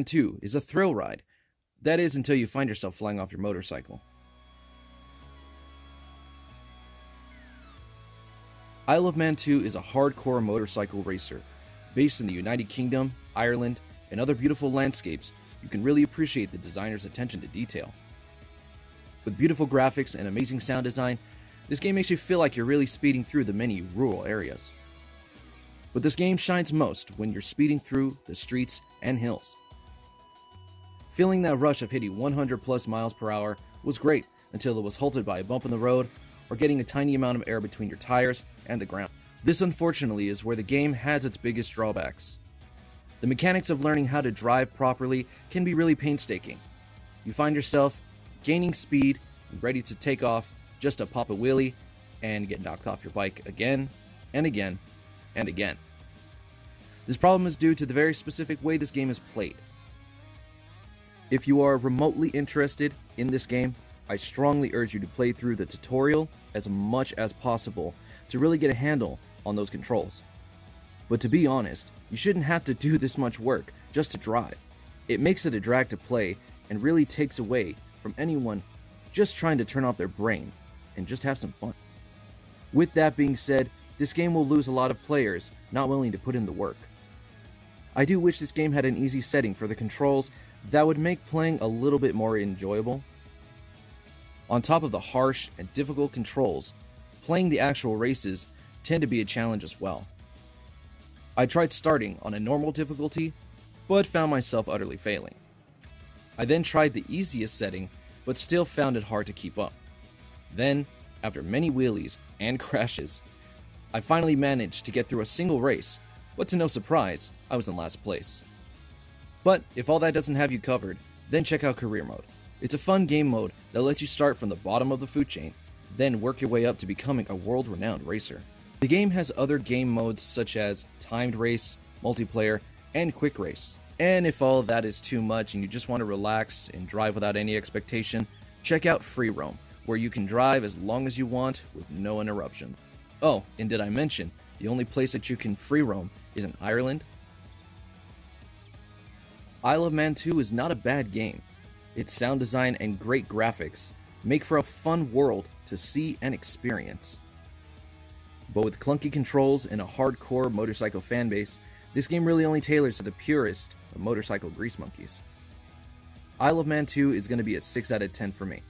Man 2 is a thrill ride. That is until you find yourself flying off your motorcycle. Isle of Man 2 is a hardcore motorcycle racer. Based in the United Kingdom, Ireland, and other beautiful landscapes, you can really appreciate the designer's attention to detail. With beautiful graphics and amazing sound design, this game makes you feel like you're really speeding through the many rural areas. But this game shines most when you're speeding through the streets and hills. Feeling that rush of hitting 100 plus miles per hour was great until it was halted by a bump in the road or getting a tiny amount of air between your tires and the ground. This unfortunately is where the game has its biggest drawbacks. The mechanics of learning how to drive properly can be really painstaking. You find yourself gaining speed and ready to take off just to pop a wheelie and get knocked off your bike again and again and again. This problem is due to the very specific way this game is played. If you are remotely interested in this game, I strongly urge you to play through the tutorial as much as possible to really get a handle on those controls. But to be honest, you shouldn't have to do this much work just to drive. It makes it a drag to play and really takes away from anyone just trying to turn off their brain and just have some fun. With that being said, this game will lose a lot of players not willing to put in the work. I do wish this game had an easy setting for the controls that would make playing a little bit more enjoyable. On top of the harsh and difficult controls, playing the actual races tend to be a challenge as well. I tried starting on a normal difficulty, but found myself utterly failing. I then tried the easiest setting, but still found it hard to keep up. Then, after many wheelies and crashes, I finally managed to get through a single race, but to no surprise, I was in last place. But if all that doesn't have you covered, then check out Career Mode. It's a fun game mode that lets you start from the bottom of the food chain, then work your way up to becoming a world-renowned racer. The game has other game modes such as Timed Race, Multiplayer, and Quick Race. And if all of that is too much and you just want to relax and drive without any expectation, check out Free Roam, where you can drive as long as you want with no interruption. Oh, and did I mention, the only place that you can free roam is in Ireland? Isle of Man 2 is not a bad game. Its sound design and great graphics make for a fun world to see and experience. But with clunky controls and a hardcore motorcycle fanbase, this game really only tailors to the purest of motorcycle grease monkeys. Isle of Man 2 is going to be a 6 out of 10 for me.